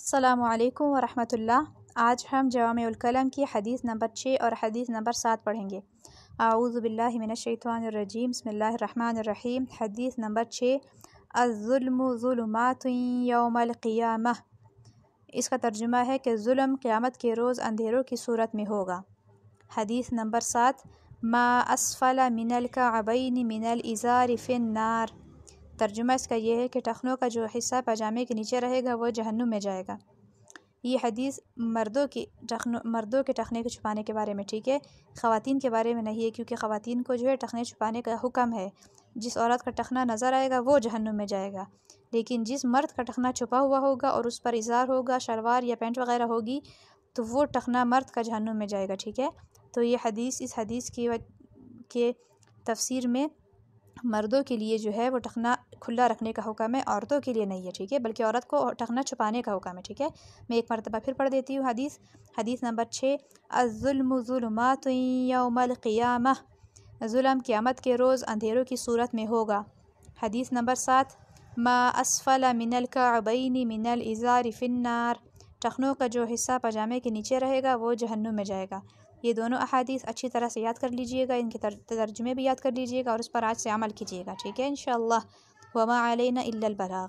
السلام علیکم ورحمۃ اللہ۔ آج ہم جوامع الکلم کی حدیث نمبر 6 اور حدیث نمبر 7 پڑھیں گے۔ اعوذ باللہ من الشیطان الرجیم، بسم اللہ الرحمن الرحیم۔ حدیث نمبر 6، الظلم ظلمات یوم القیامہ۔ اس کا ترجمہ ہے کہ ظلم قیامت کے روز اندھیروں کی صورت میں ہوگا۔ حدیث نمبر 7، ما اسفل من الکعبین من الازار فی النار۔ ترجمہ اس کا یہ ہے کہ ٹخنوں کا جو حصہ پاجامے کے نیچے رہے گا وہ جہنم میں جائے گا۔ یہ حدیث مردوں کے ٹخنے کو چھپانے کے بارے میں ٹھیک ہے، خواتین کے بارے میں نہیں ہے، کیونکہ خواتین کو جو ہے ٹخنے چھپانے کا حکم ہے۔ جس عورت کا ٹخنا نظر آئے گا وہ جہنم میں جائے گا، لیکن جس مرد کا ٹخنا چھپا ہوا ہوگا اور اس پر ازار ہوگا، شلوار یا پینٹ وغیرہ ہوگی، تو وہ ٹخنا مرد کا جہنم میں جائے گا، ٹھیک ہے۔ تو یہ حدیث، اس حدیث کے تفسیر میں مردوں کے لیے جو ہے وہ ٹخنا کھلا رکھنے کا حکم ہے، عورتوں کے لیے نہیں ہے، ٹھیک ہے، بلکہ عورت کو ٹخنا چھپانے کا حکم ہے، ٹھیک ہے۔ میں ایک مرتبہ پھر پڑھ دیتی ہوں حدیث نمبر 6، الظلم ظلمات یوم القیامہ۔ ظلم قیامت کے روز اندھیروں کی صورت میں ہوگا۔ حدیث نمبر 7، ما اسفل من الکعبین من الازار فی النار۔ ٹخنوں کا جو حصہ پاجامے کے نیچے رہے گا وہ جہنم میں جائے گا۔ یہ دونوں احادیث اچھی طرح سے یاد کر لیجئے گا، ان کے ترجمے بھی یاد کر لیجئے گا اور اس پر آج سے عمل کیجئے گا، ٹھیک ہے انشاءاللہ۔ وما علینا الا البلاغ۔